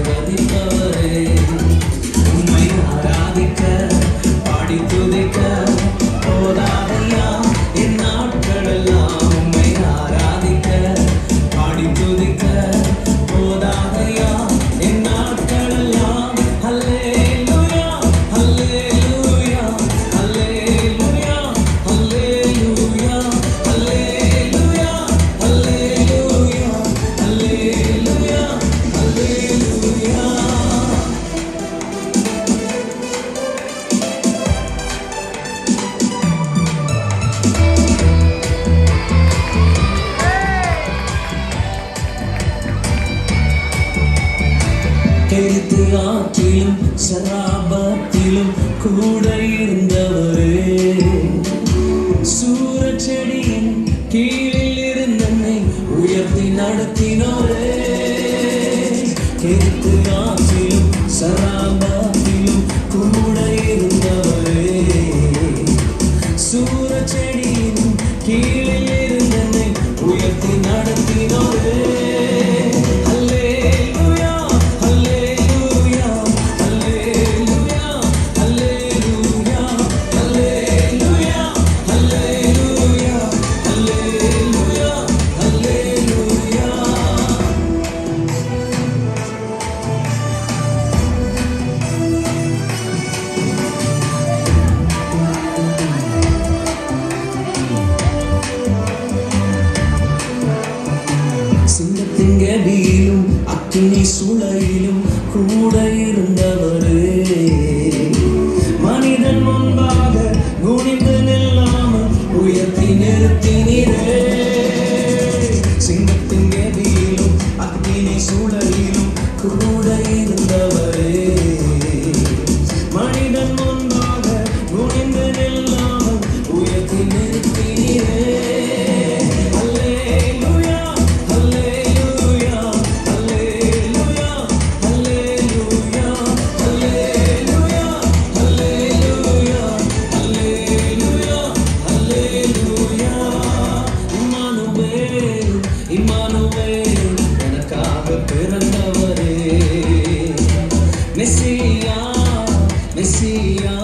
ஆசீர்வதிப்பவரே உம்மை ஆராதிக்க பாடி துதிக்க போதாதையா என் நாட்களெல்லாம் உம்மை ஆராதிக்க பாடி துதிக்க போதாதையா என் நாட்களெல்லாம் அல்லேலூயா அல்லேலூயா அல்லேலூயா அல்லேலூயா அல்லேலூயா அல்லேலூயா அல்லேலூயா அல்லேலூயா. கெடுத்து ஆற்றிலும் சராபத்திலும் கூட இருந்தவரே சூரச்செடியின் கீழில் இருந்தனை உயர்த்தி நடத்தினோரே கெடுத்து ஆற்றிலும் சராபத்திலும் கூட இருந்தவரே சூரச்செடியின் கீழில் இருந்தனை உயர்த்தி நடத்தினோரே சிங்கத்தின் கெபியிலும் அக்கினி சூளையிலும் கூட இருந்தவரே மனிதன் முன்பாக குனிந்து நில்லாமல் உயர்த்தி நிறுத்தினீரே சிங்கத்தின் கெபியிலும் அக்கினி சூளையிலும் கூட இருந்தவரே மனிதன் முன்பாக குனிந்து நில்லாமல் உயர்த்தி நிறுத்தினீரே இம்மானுவேல் எனக்காக பிறந்தவரே மெசியா மெசியா